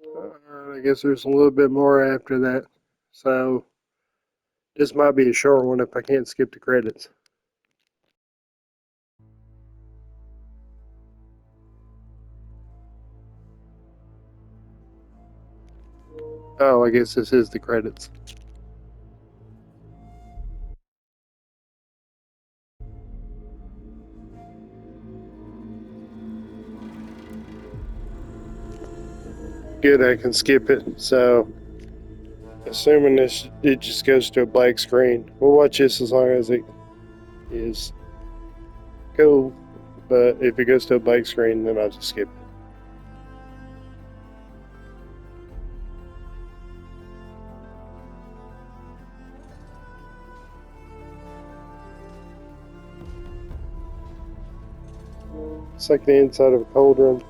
I guess there's a little bit more after that. So this might be a short one if I can't skip the credits. Oh, I guess this is the credits. Good, I can skip it. So, assuming it just goes to a blank screen, we'll watch this as long as it is cool. But if it goes to a blank screen, then I'll just skip it. It's like the inside of a cauldron.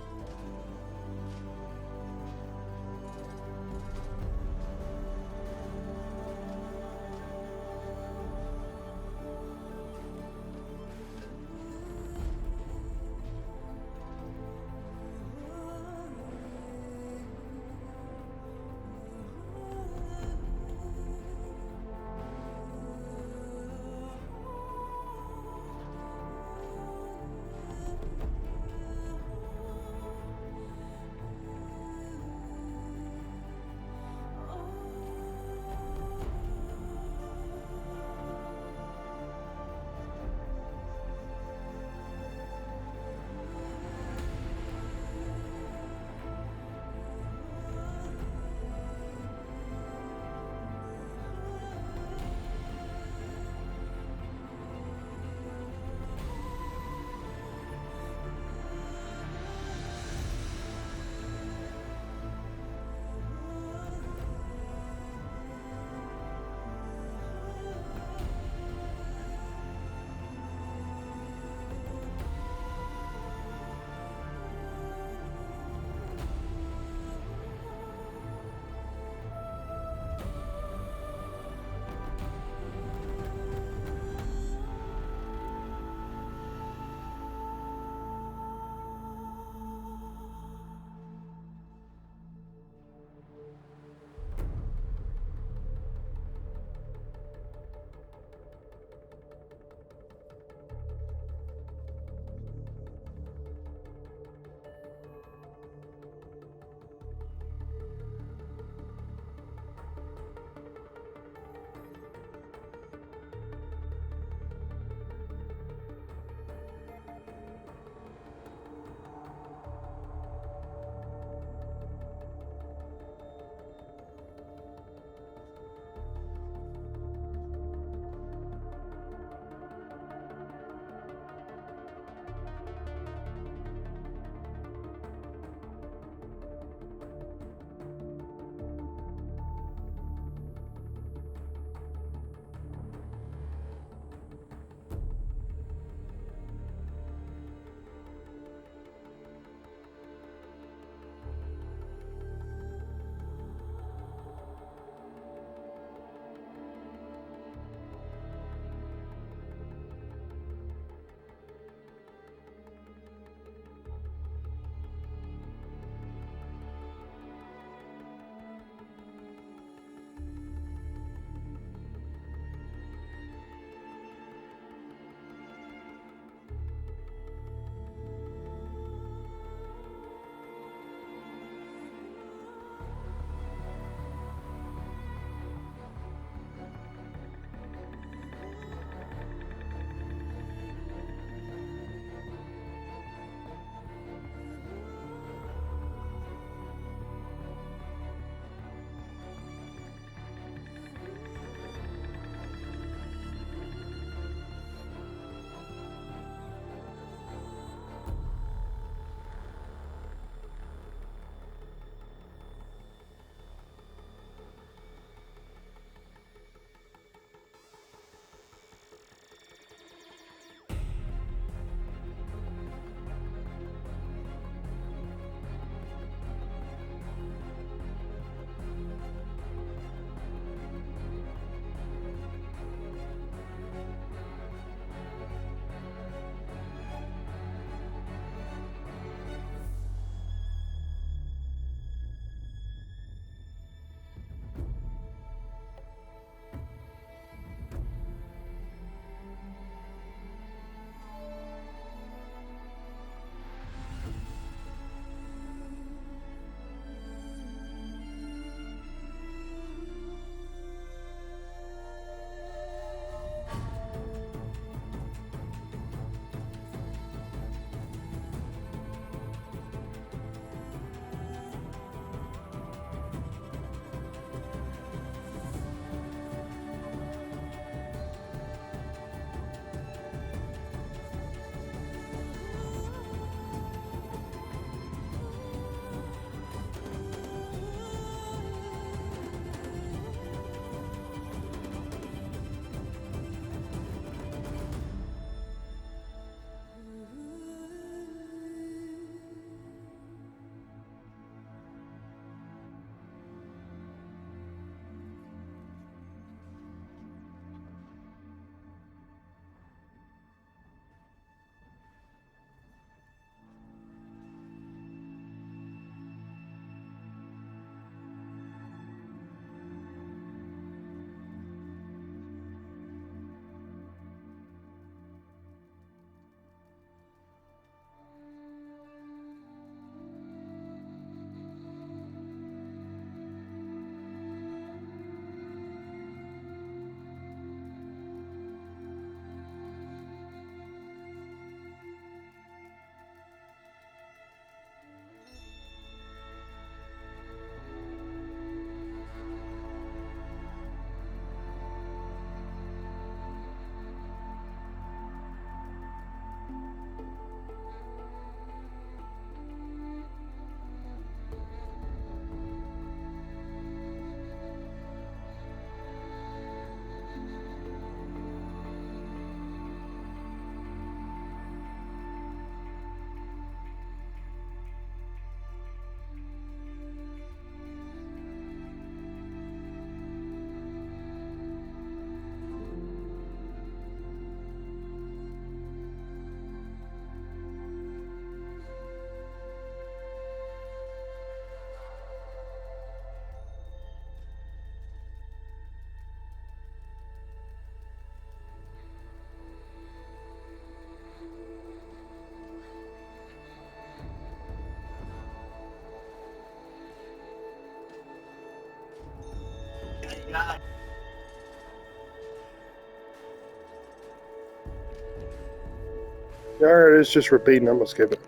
Alright, it's just repeating. I'm gonna skip it.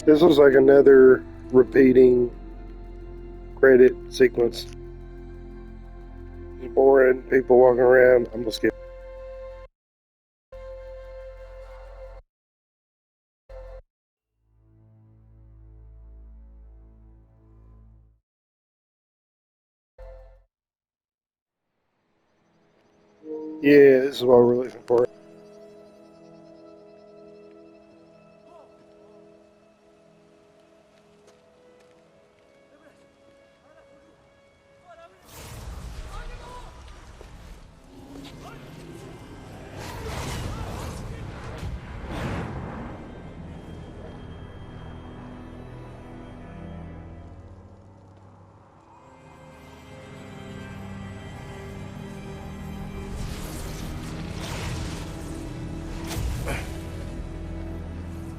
This was like another repeating credit sequence. It's boring. People walking around. I'm gonna skip. Yeah, this is what we're looking for.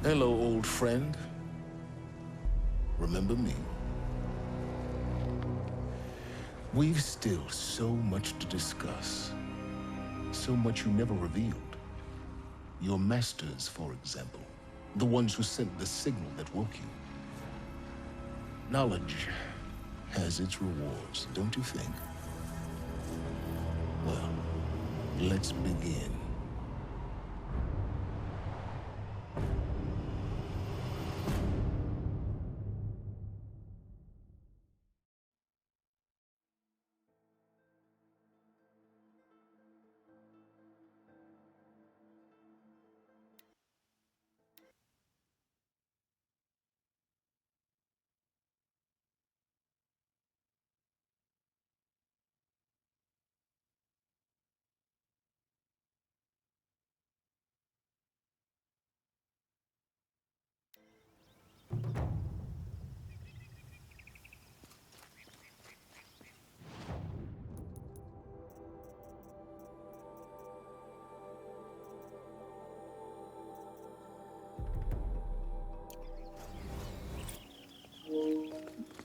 Hello, old friend. Remember me? We've still so much to discuss. So much you never revealed. Your masters, for example. The ones who sent the signal that woke you. Knowledge has its rewards, don't you think? Well, let's begin.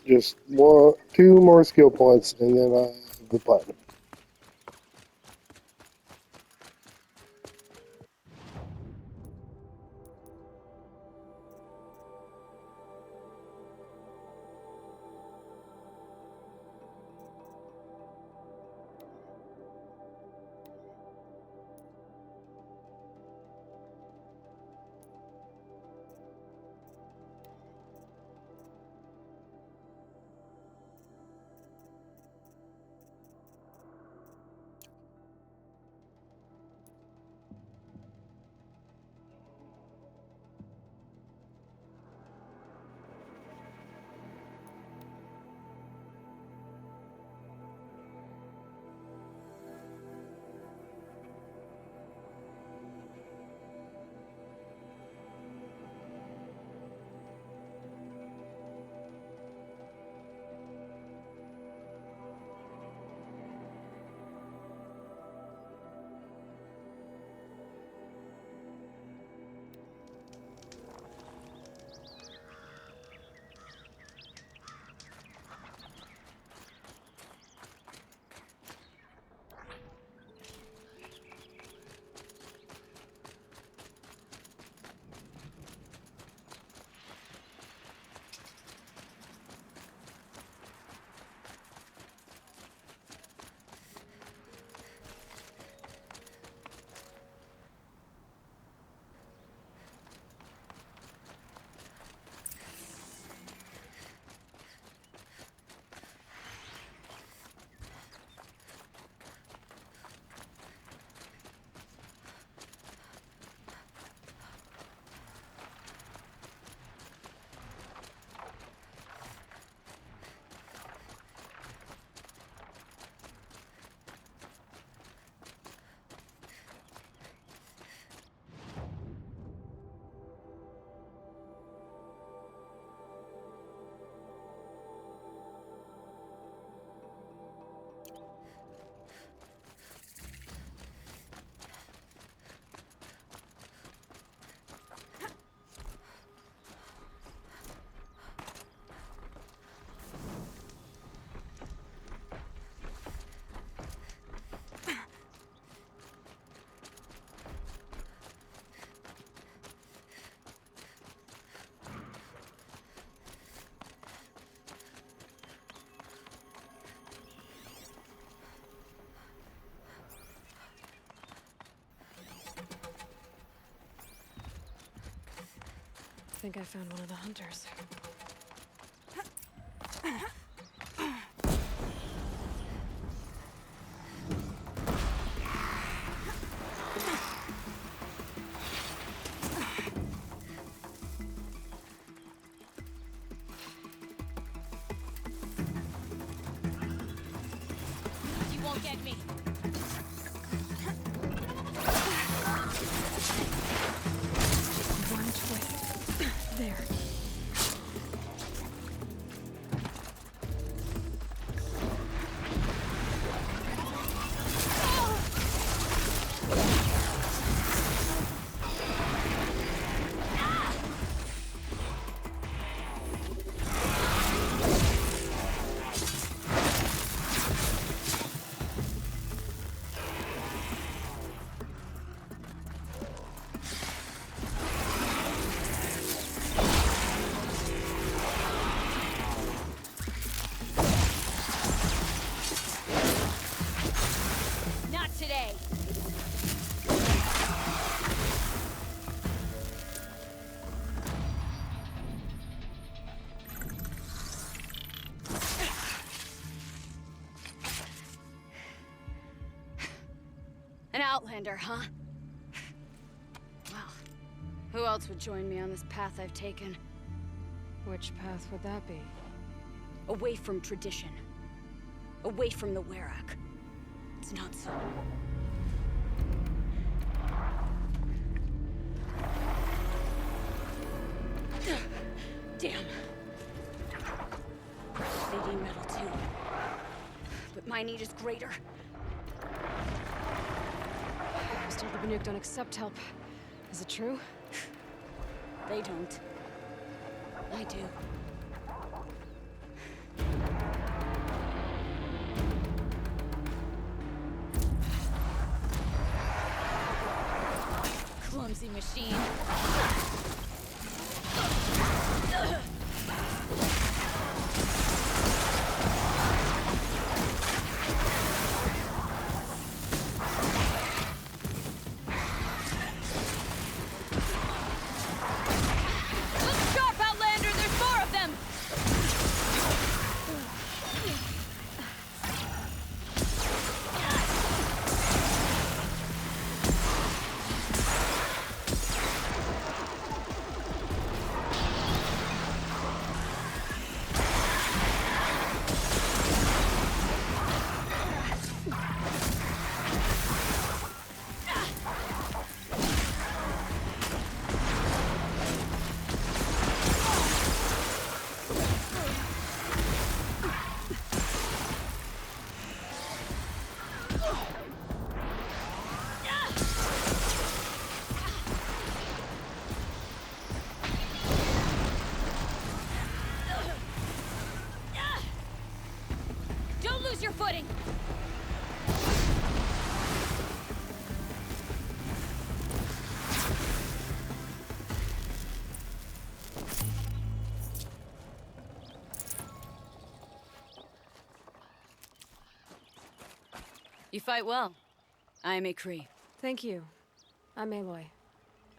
Just two more skill points, and then I have the platinum. think I found one of the hunters. You won't get me. One twist. There. Not today. An outlander, huh? Well, who else would join me on this path I've taken? Which path would that be? Away from tradition. Away from the Werak. It's not so. Damn. They need metal too. But my need is greater. I was told the Banuk don't accept help. Is it true? They don't. I do. Clumsy machine. Look sharp, Outlander! There's more of them! Don't lose your footing! You fight well. I am a Kree. Thank you. I'm Aloy.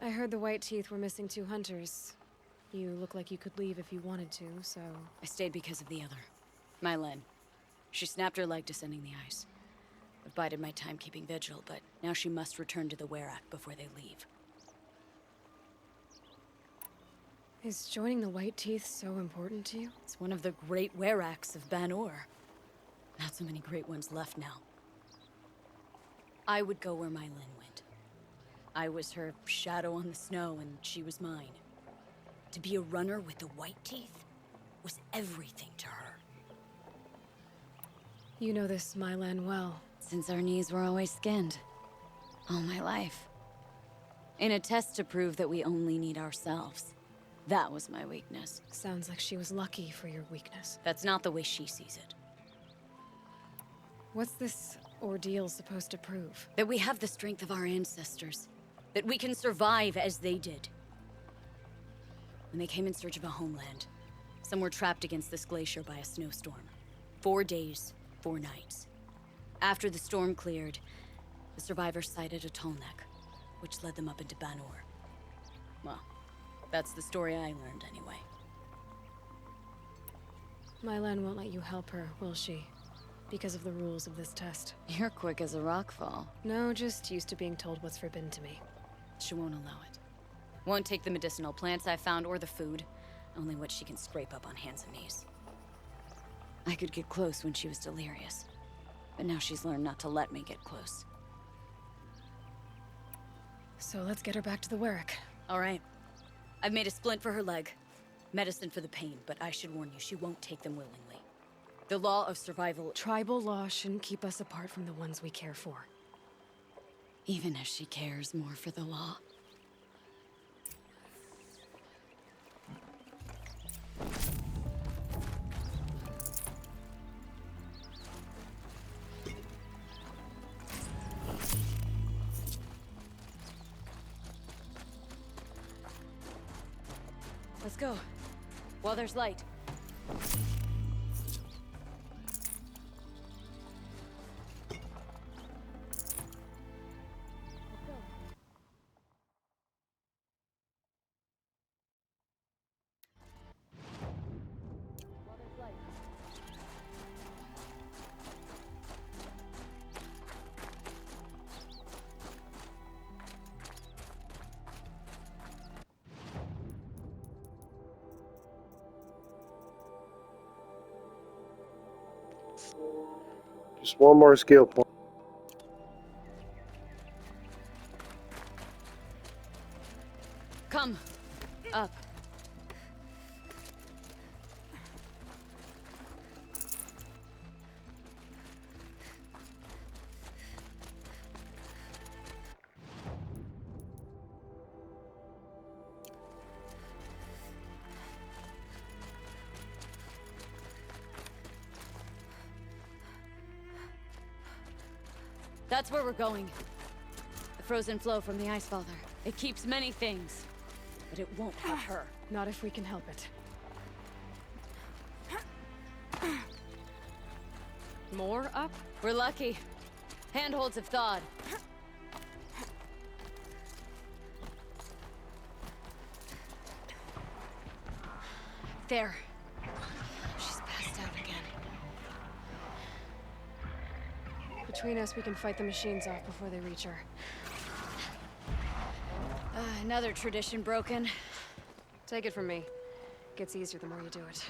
I heard the White Teeth were missing 2 hunters. You look like you could leave if you wanted to, so... I stayed because of the other. Mylen. She snapped her leg descending the ice. I've bided my time keeping vigil, but now she must return to the Werak before they leave. Is joining the White Teeth so important to you? It's one of the great Weraks of Ban-Ur. Not so many great ones left now. I would go where Mylen went. I was her shadow on the snow, and she was mine. To be a runner with the White Teeth was everything to her. You know this Mylan well. Since our knees were always skinned. All my life. In a test to prove that we only need ourselves. That was my weakness. Sounds like she was lucky for your weakness. That's not the way she sees it. What's this ordeal supposed to prove? That we have the strength of our ancestors. That we can survive as they did. When they came in search of a homeland, some were trapped against this glacier by a snowstorm. 4 days, 4 nights. After the storm cleared, the survivors sighted a tall neck, which led them up into Ban-Ur. Well, That's the story I learned, anyway. Mylan won't let you help her, will she? Because of the rules of this test. You're quick as a rock fall. No, just used to being told what's forbidden to me. She won't allow it. Won't take the medicinal plants I found or the food. Only what she can scrape up on hands and knees. I could get close when she was delirious. But now she's learned not to let me get close. So let's get her back to the Werrick. All right. I've made a splint for her leg. Medicine for the pain, but I should warn you, she won't take them willingly. The law of survival... Tribal law shouldn't keep us apart from the ones we care for. Even if she cares more for the law. Let's go. While there's light. Just one more skill point. Come. Up. That's where we're going. The frozen flow from the Ice Father. It keeps many things, but it won't have her. Not if we can help it. More up? We're lucky. Handholds have thawed. There. She's passed out again. Between us, we can fight the machines off before they reach her. Another tradition broken. Take it from me. Gets easier the more you do it.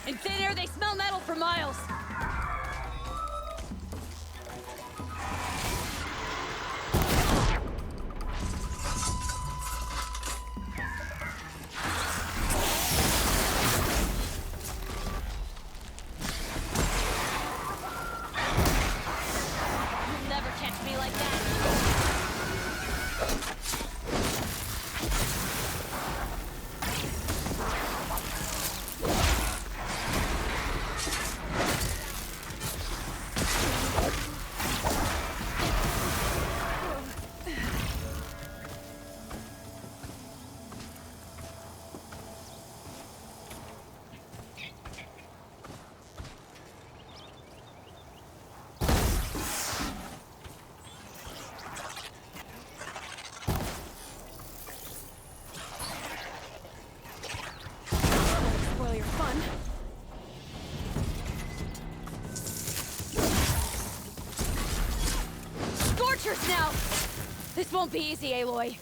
In thin air, they smell metal for miles. You'll never catch me like that. Spoil your fun. Scorchers now! This won't be easy, Aloy.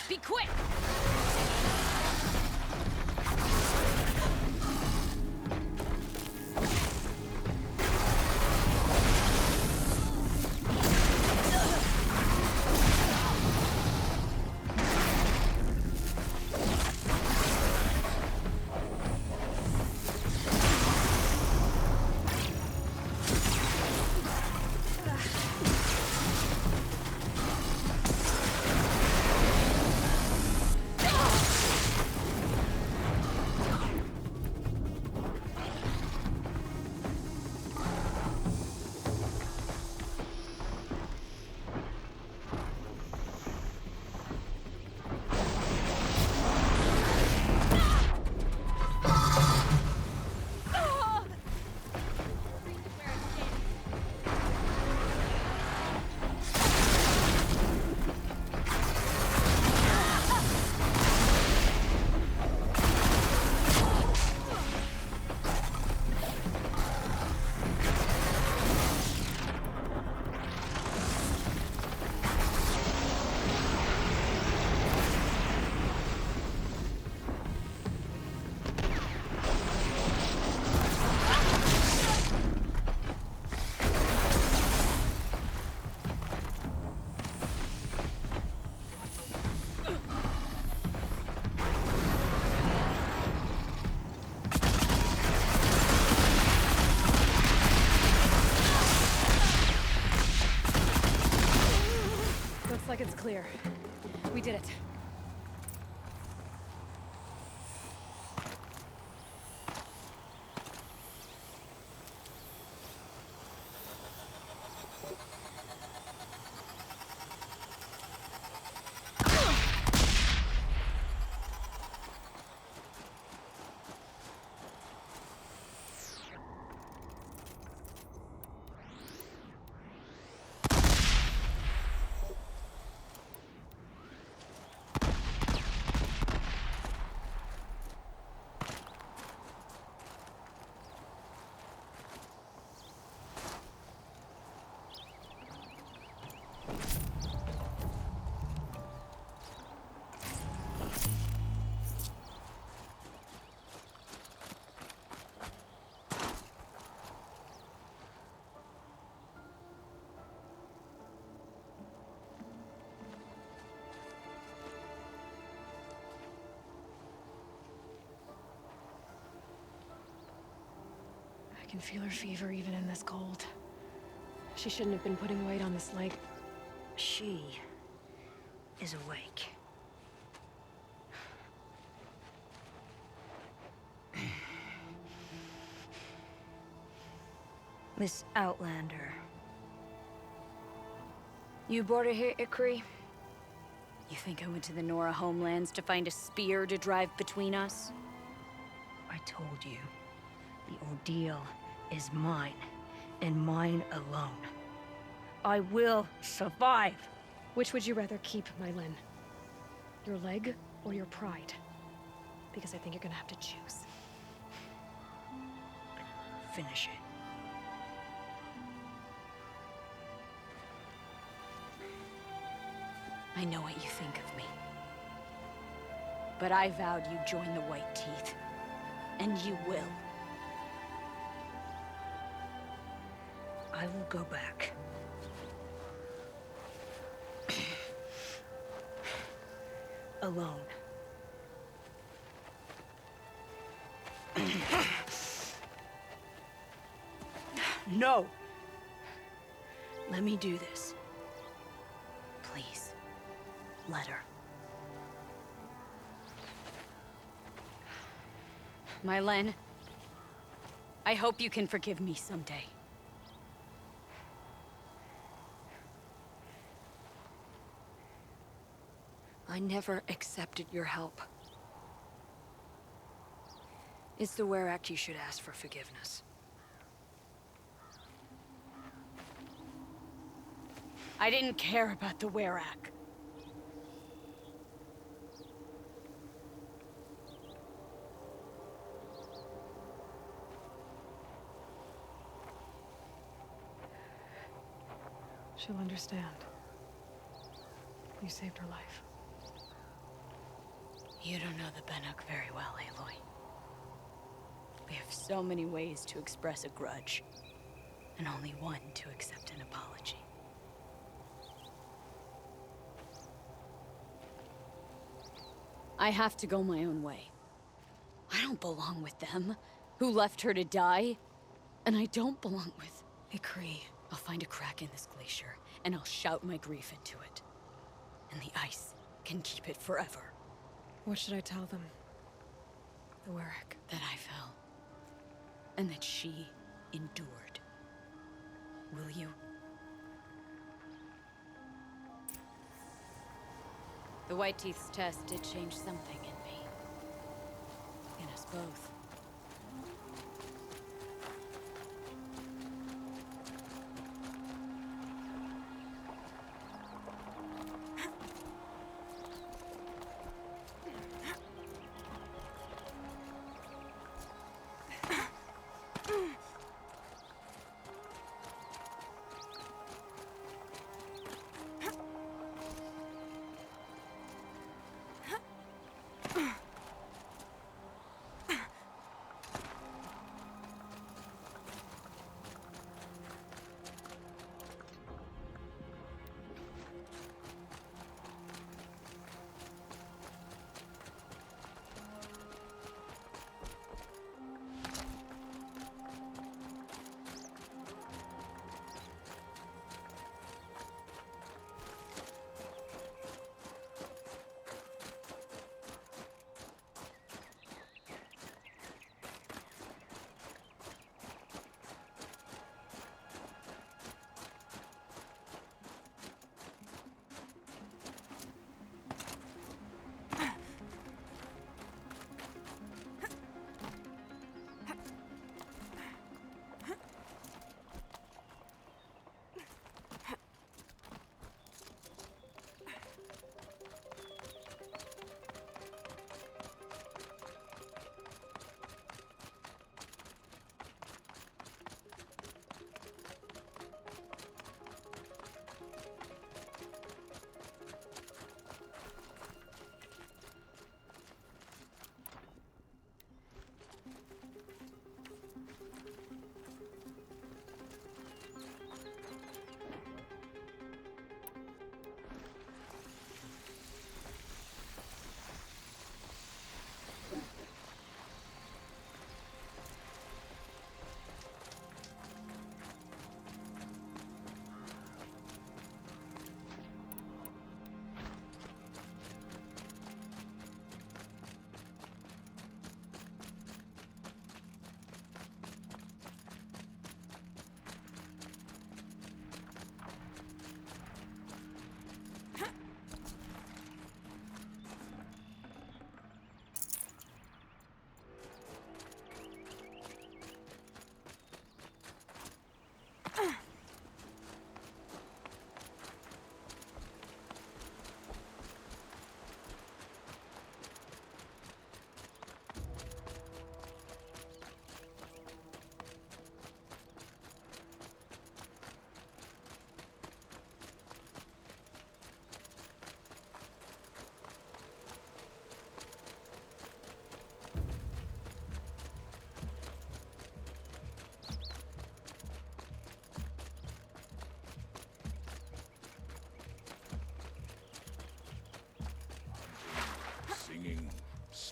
Be quick! like it's clear. We did it. I can feel her fever even in this cold. She shouldn't have been putting weight on this leg. She is awake. Miss Outlander. You brought her here, Ikri? You think I went to the Nora homelands to find a spear to drive between us? I told you. The ordeal is mine, and mine alone. I will survive. Which would you rather keep, Mylin? Your leg or your pride? Because I think you're gonna have to choose. Finish it. I know what you think of me. But I vowed you'd join the White Teeth. And you will. I will go back. Alone. No! Let me do this. Please, let her. Mylin, I hope you can forgive me someday. I never accepted your help. It's the Werak you should ask for forgiveness. I didn't care about the Werak. She'll understand. You saved her life. You don't know the Banuk very well, Aloy. We have so many ways to express a grudge, and only one to accept an apology. I have to go my own way. I don't belong with them, who left her to die. And I don't belong with... Ikri. I'll find a crack in this glacier, and I'll shout my grief into it. And the ice can keep it forever. What should I tell them? The Werak. That I fell. And that she endured. Will you? The White Teeth's test did change something in me. In us both.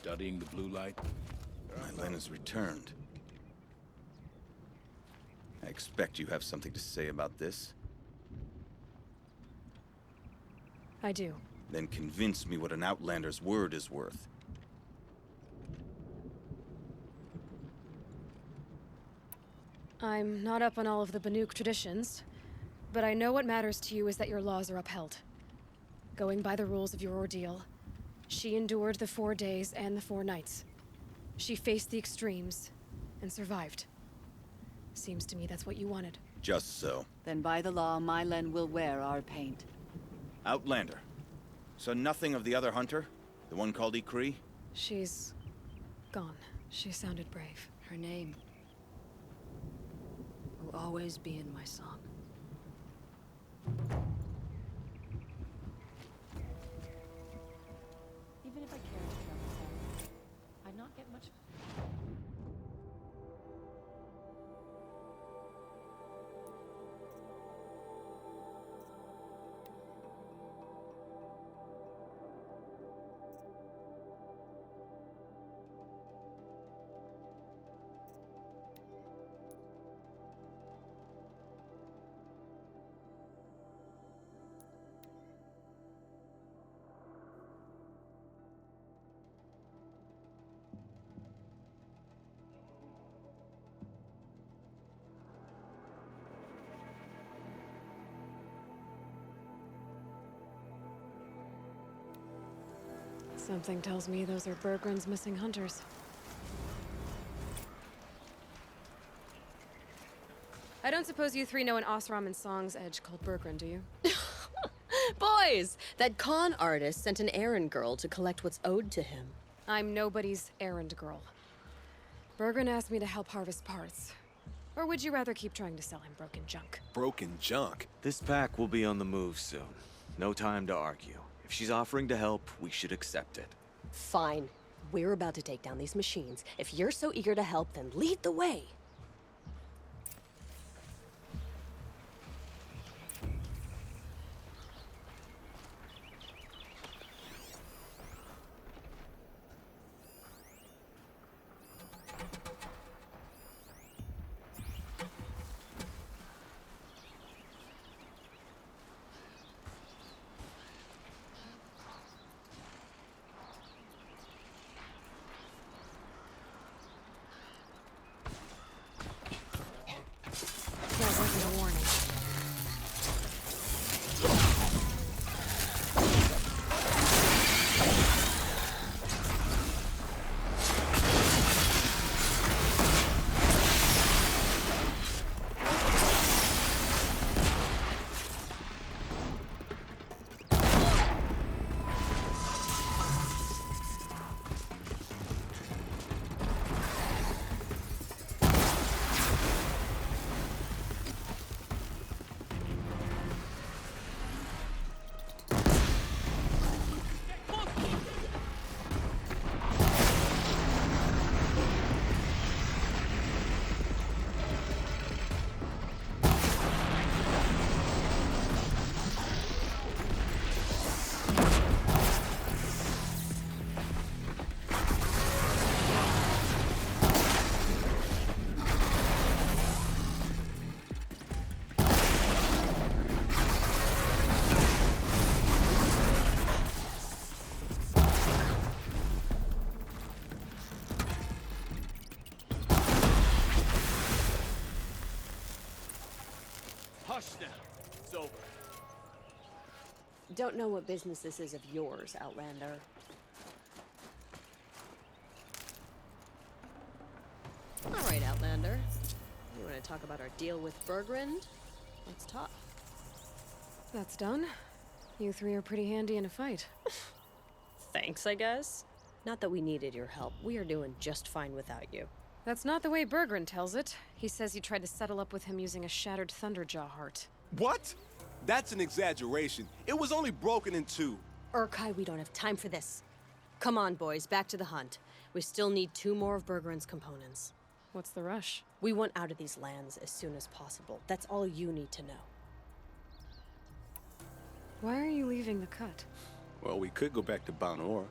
Studying the blue light? My Len has returned. I expect you have something to say about this. I do. Then convince me what an Outlander's word is worth. I'm not up on all of the Banuk traditions, but I know what matters to you is that your laws are upheld. Going by the rules of your ordeal, she endured the 4 days and the 4 nights. She faced the extremes and survived. Seems to me that's what you wanted. Just so. Then by the law, my Len will wear our paint. Outlander. So nothing of the other hunter? The one called Ikri? She's gone. She sounded brave. Her name will always be in my song. Even if I cared to travel south, I'd not get much. Something tells me those are Bergren's missing hunters. I don't suppose you 3 know an Osram and Song's edge called Bergren, do you? Boys! That con artist sent an errand girl to collect what's owed to him. I'm nobody's errand girl. Bergren asked me to help harvest parts. Or would you rather keep trying to sell him broken junk? Broken junk? This pack will be on the move soon. No time to argue. If she's offering to help, we should accept it. Fine. We're about to take down these machines. If you're so eager to help, then lead the way. That wasn't a warning. Hush now. It's over. Don't know what business this is of yours, Outlander. All right, Outlander. You want to talk about our deal with Bergrand? Let's talk. That's done. You 3 are pretty handy in a fight. Thanks, I guess. Not that we needed your help. We are doing just fine without you. That's not the way Bergren tells it. He says you tried to settle up with him using a shattered Thunderjaw heart. What? That's an exaggeration. It was only broken in 2. Urkai, we don't have time for this. Come on, boys, back to the hunt. We still need 2 more of Bergren's components. What's the rush? We want out of these lands as soon as possible. That's all you need to know. Why are you leaving the cut? Well, we could go back to Banor.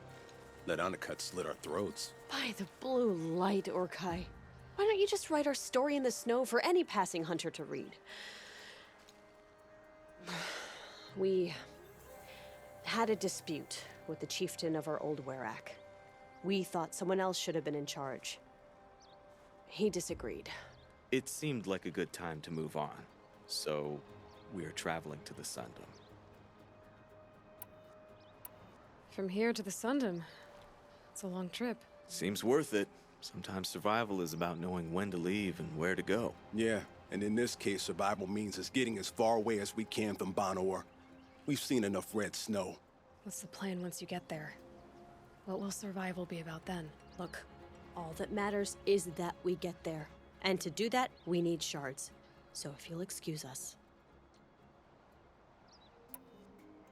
Let undercuts slit our throats. By the blue light, Orkai. Why don't you just write our story in the snow for any passing hunter to read? We had a dispute with the chieftain of our old Werak. We thought someone else should have been in charge. He disagreed. It seemed like a good time to move on, so we're traveling to the Sundom. From here to the Sundom, it's a long trip. Seems worth it. Sometimes survival is about knowing when to leave and where to go. Yeah, and in this case, survival means us getting as far away as we can from Banor. We've seen enough red snow. What's the plan once you get there? What will survival be about then? Look, all that matters is that we get there. And to do that, we need shards. So if you'll excuse us.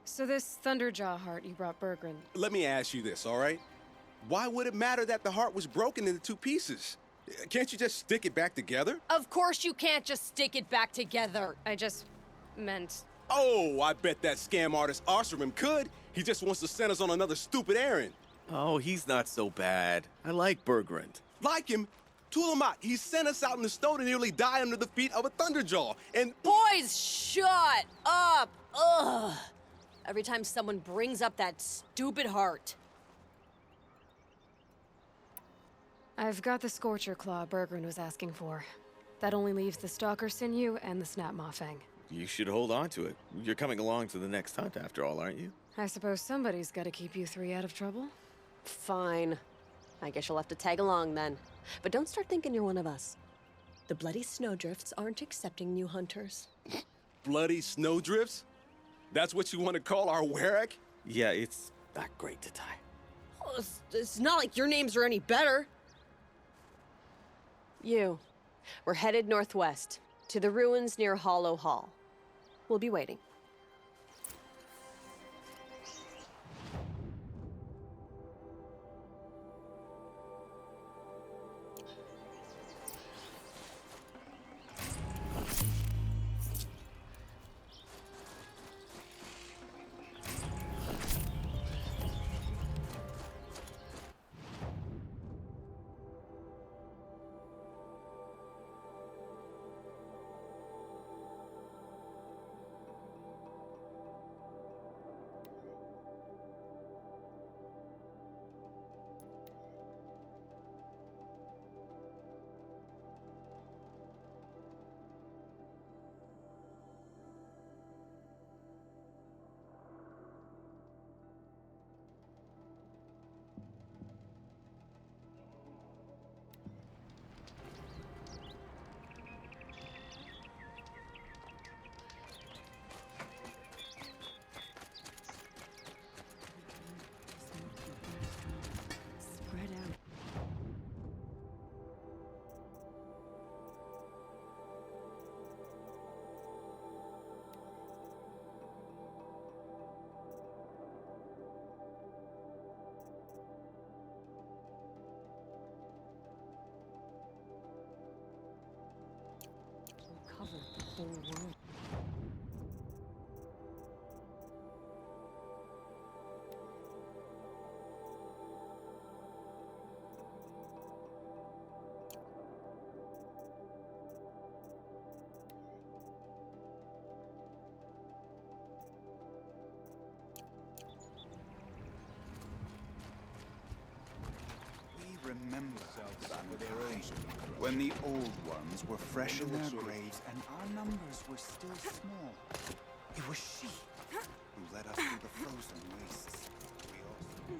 So this Thunderjaw heart you brought Bergren, Let me ask you this, all right? Why would it matter that the heart was broken into two pieces? Can't you just stick it back together? Of course you can't just stick it back together. I just meant... Oh, I bet that scam artist Arsarim could. He just wants to send us on another stupid errand. Oh, he's not so bad. I like Bergrand. Like him, Tulamat, he sent us out in the snow to nearly die under the feet of a Thunderjaw. And Boys, shut up! Ugh! Every time someone brings up that stupid heart. I've got the Scorcher Claw Bergren was asking for. That only leaves the Stalker Sinew and the Snapmaw Fang. You should hold on to it. You're coming along to the next hunt after all, aren't you? I suppose somebody's gotta keep you three out of trouble. Fine. I guess you'll have to tag along then. But don't start thinking you're one of us. The Bloody Snowdrifts aren't accepting new hunters. bloody snowdrifts? That's what you want to call our Werak? Yeah, it's not great to tie. Oh, it's not like your names are any better. We're headed northwest, to the ruins near Hollow Hall. We'll be waiting. Spread out. Cover the whole world. We remember when the old ones were fresh in their graves and our numbers were still small. It was she who led us through the frozen wastes. We also...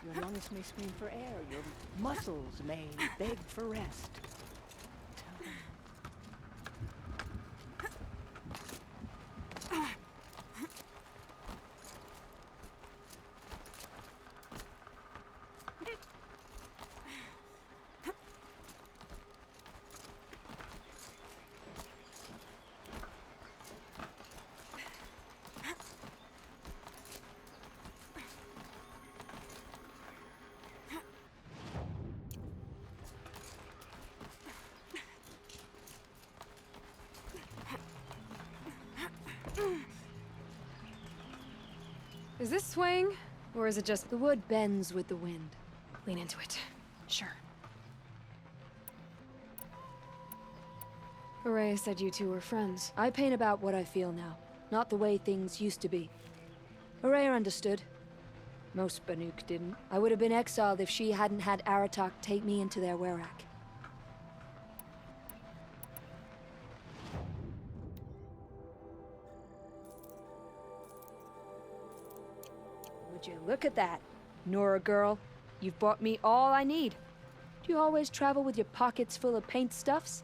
Your lungs may scream for air, your muscles may beg for rest. Tell them. Is this swaying? Or is it just The wood bends with the wind. lean into it? Sure. Hooray said you two were friends. I paint about what I feel now, not the way things used to be. Araya understood. Most Banuk didn't. I would have been exiled if she hadn't had Aratak take me into their Werak. Would you look at that, Nora girl? You've bought me all I need. Do you always travel with your pockets full of paint stuffs?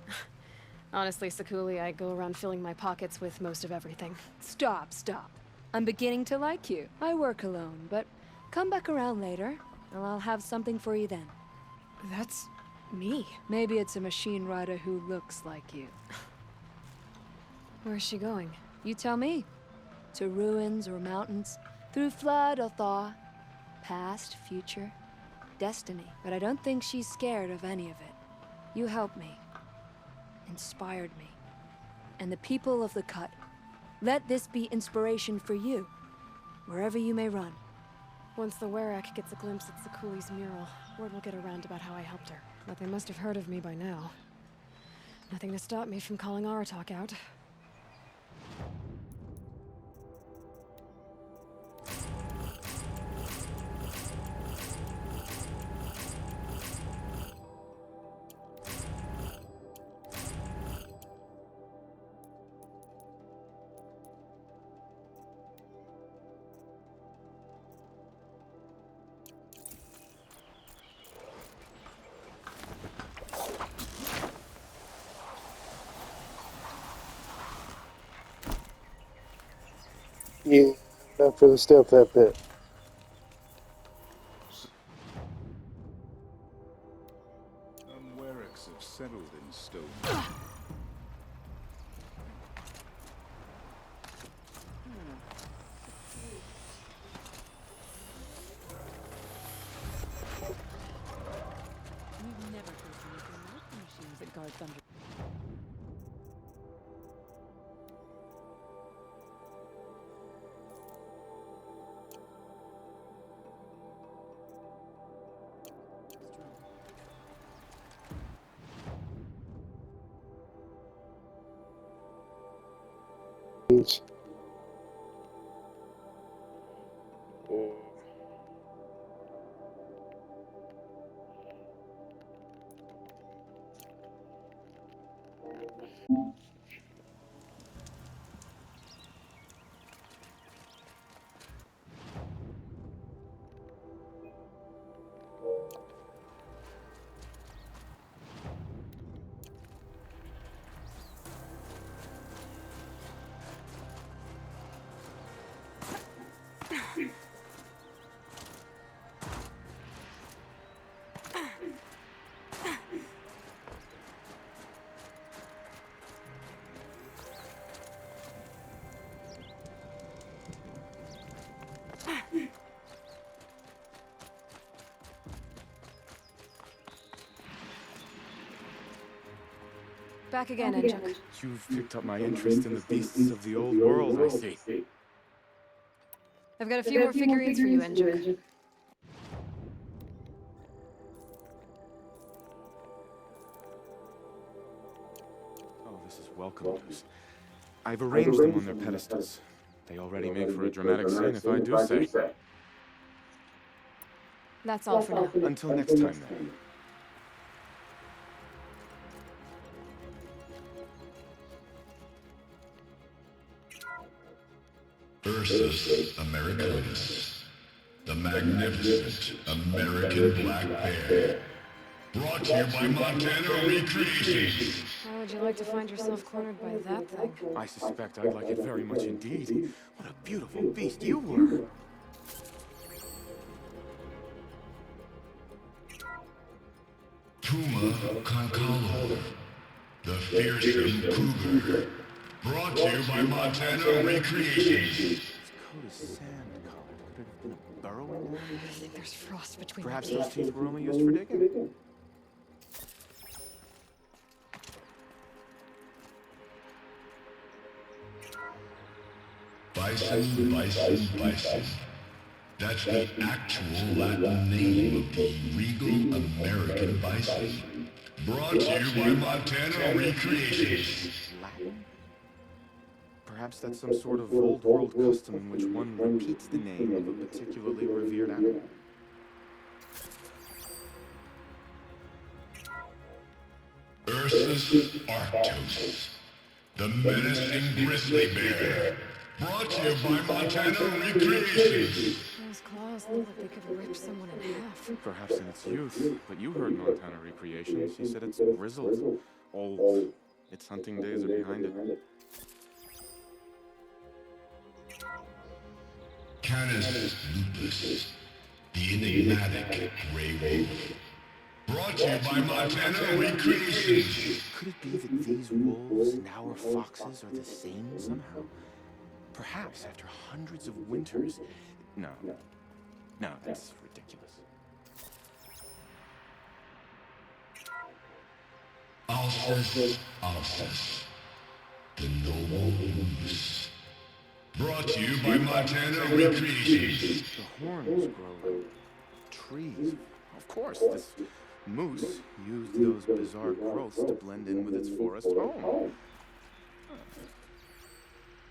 Honestly, Sakuli, I go around filling my pockets with most of everything. Stop, stop. I'm beginning to like you. I work alone, but come back around later, and I'll have something for you then. That's me. Maybe it's a machine rider who looks like you. Where's she going? You tell me. To ruins or mountains, through flood or thaw, past, future, destiny. But I don't think she's scared of any of it. You helped me, inspired me, and the people of the Cut. Let this be inspiration for you, wherever you may run. Once the Werak gets a glimpse at Sakuli's mural, word will get around about how I helped her. But they must have heard of me by now. Nothing to stop me from calling Aratak out. Yeah, not for the stuff that bit. Weraks have settled in stone. We've never faced anything like the machines that guard Thunder. Back again, Enjuk. You've picked up my interest in the beasts of the old world, I see. I've got a few more figurines for you, Enjuk. Oh, this is welcome news. I've arranged them on their pedestals. They already make for a dramatic scene, if I do say. That's all for now. Until next time, then. Ursus Americanus, the magnificent American black bear. Brought to you by Montana Recreations. How would you like to find yourself cornered by that thing? I suspect I'd like it very much indeed. What a beautiful beast you were. Puma Concalo, the fearsome cougar. Brought to you by Montana Recreations. This coat is sand-colored. Could it have been a burrowing animal? I think there's frost between Perhaps the those teeth. teeth were only used for digging. Bison, bison, bison. That's the actual Latin name of the regal American bison. Brought to you by Montana Recreations. Latin? Perhaps that's some sort of old world custom in which one repeats the name of a particularly revered animal. Ursus Arctos, the menacing grizzly bear. Brought to you by Montana Recreations. Those claws look like they could rip someone in half. Perhaps in its youth, but you heard Montana Recreations. He said it's grizzled, old. Its hunting days are behind it. Canis lupus, the enigmatic gray wolf. Brought to you by Montana Recreations. Could it be that these wolves and our foxes are the same somehow? Perhaps after hundreds of winters... No, that's ridiculous. Alces, the noble moose. Brought to you by Montana Recreations. The horns grow like trees. Of course, this moose used those bizarre growths to blend in with its forest home.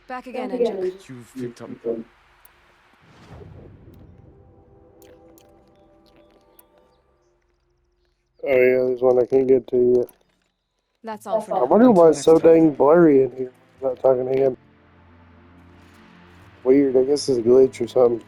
Back again, Engine. You've picked up... Oh yeah, there's one I can't get to yet. That's all for I now. wonder why it's so dang blurry in here. I'm not talking to him. Weird, I guess it's a glitch or something.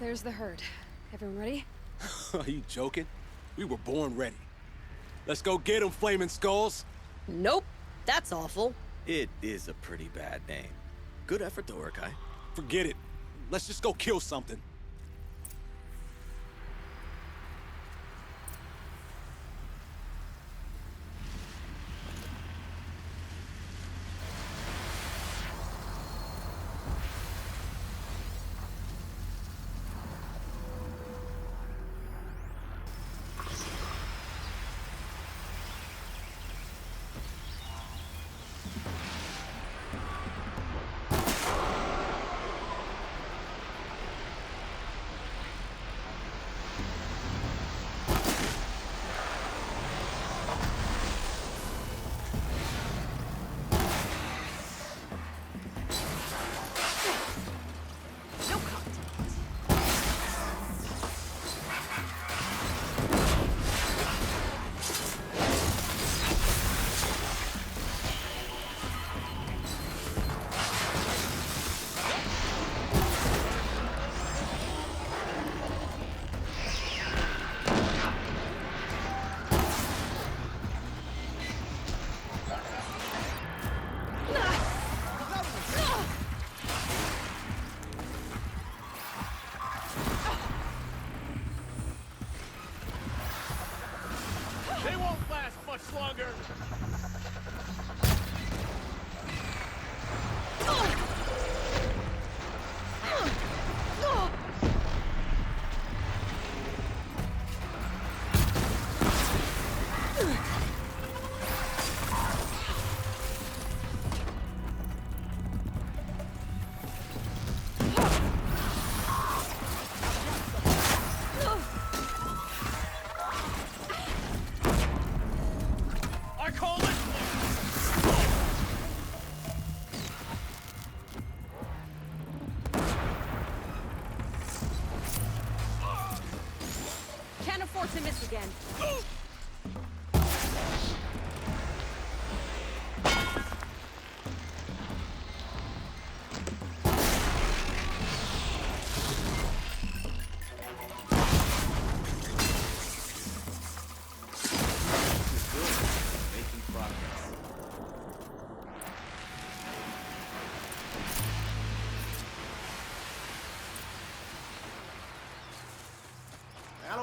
There's the herd. Everyone ready? Are you joking? We were born ready. Let's go get them, Flaming Skulls. Nope. That's awful. It is a pretty bad name. Good effort, though, Urkai. Forget it. Let's just go kill something.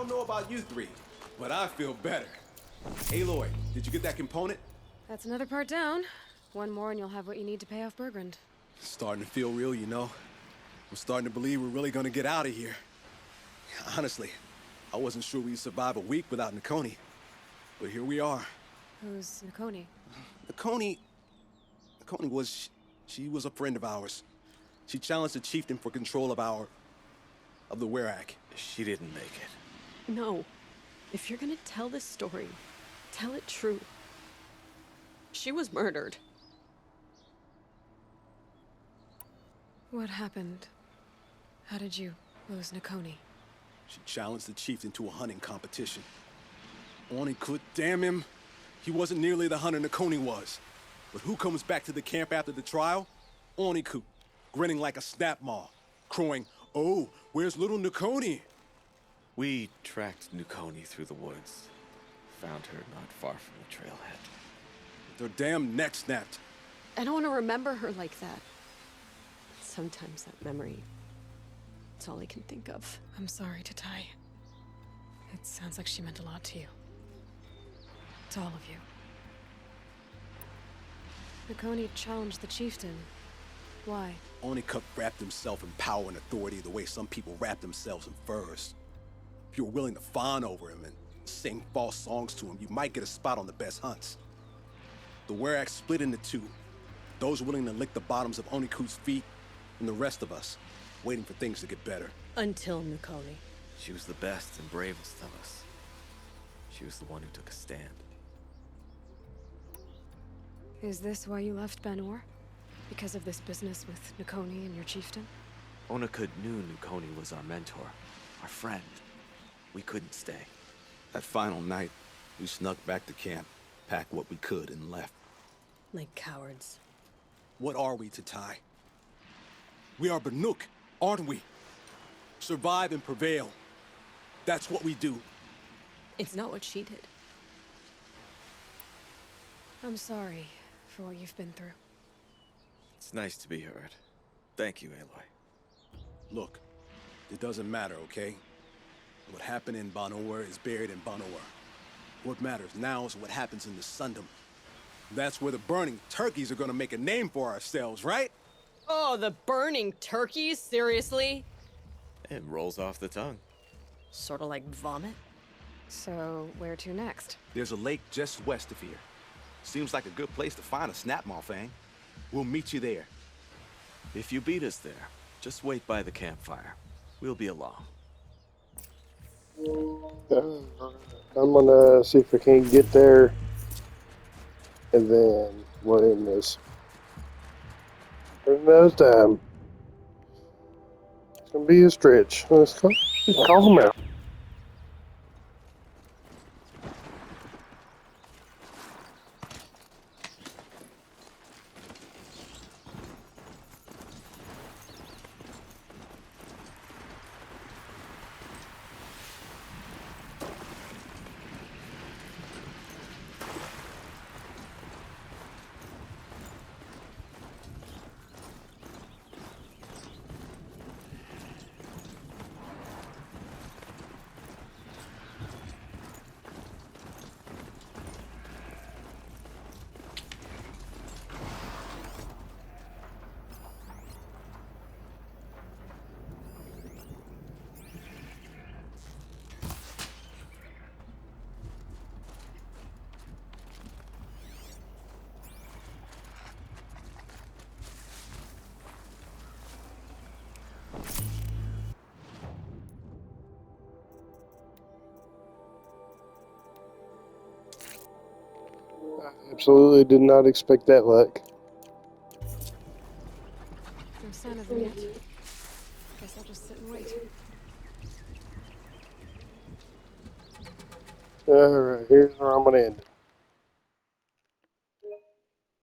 don't know about you three, but I feel better. Aloy, did you get that component? That's another part down. One more and you'll have what you need to pay off Bergrund. Starting to feel real, you know. I'm starting to believe we're really gonna get out of here. Honestly, I wasn't sure we'd survive a week without Nakoni. But here we are. Who's Nakoni? Nakoni was... she was a friend of ours. She challenged the chieftain for control of the Werak. She didn't make it. No. If you're gonna tell this story, tell it true. She was murdered. What happened? How did you lose Nakoni? She challenged the chieftain to a hunting competition. Onikut, damn him. He wasn't nearly the hunter Nakoni was. But who comes back to the camp after the trial? Onikut, grinning like a snap maw, crowing, "Oh, where's little Nakoni?" We tracked Nakoni through the woods. Found her not far from the trailhead. Their damn neck snapped. I don't want to remember her like that. Sometimes that memory, it's all I can think of. I'm sorry, Tatai. It sounds like she meant a lot to you. To all of you. Nakoni challenged the chieftain. Why? Onikut wrapped himself in power and authority the way some people wrap themselves in furs. If you're willing to fawn over him and sing false songs to him, you might get a spot on the best hunts. The Werak split into two. Those willing to lick the bottoms of Onikut's feet, and the rest of us, waiting for things to get better. Until Nakoni. She was the best and bravest of us. She was the one who took a stand. Is this why you left Banor? Because of this business with Nakoni and your chieftain? Onikut knew Nakoni was our mentor, our friend. We couldn't stay. That final night, we snuck back to camp, packed what we could, and left. Like cowards. What are we, Tatai? We are Banuk, aren't we? Survive and prevail. That's what we do. It's not what she did. I'm sorry for what you've been through. It's nice to be heard. Thank you, Aloy. Look, it doesn't matter, okay? What happened in Banor is buried in Banor. What matters now is what happens in the Sundom. That's where the burning turkeys are gonna make a name for ourselves, right? Oh, the burning turkeys? Seriously? It rolls off the tongue. Sort of like vomit? So, where to next? There's a lake just west of here. Seems like a good place to find a snapmaw fang. We'll meet you there. If you beat us there, just wait by the campfire. We'll be along. I'm gonna see if I can get there, and then we'll end this. Another time. It's gonna be a stretch. Let's call them out. I absolutely did not expect that luck. No sign of them yet. Guess I'll just sit and wait. Alright, here's where I'm gonna end.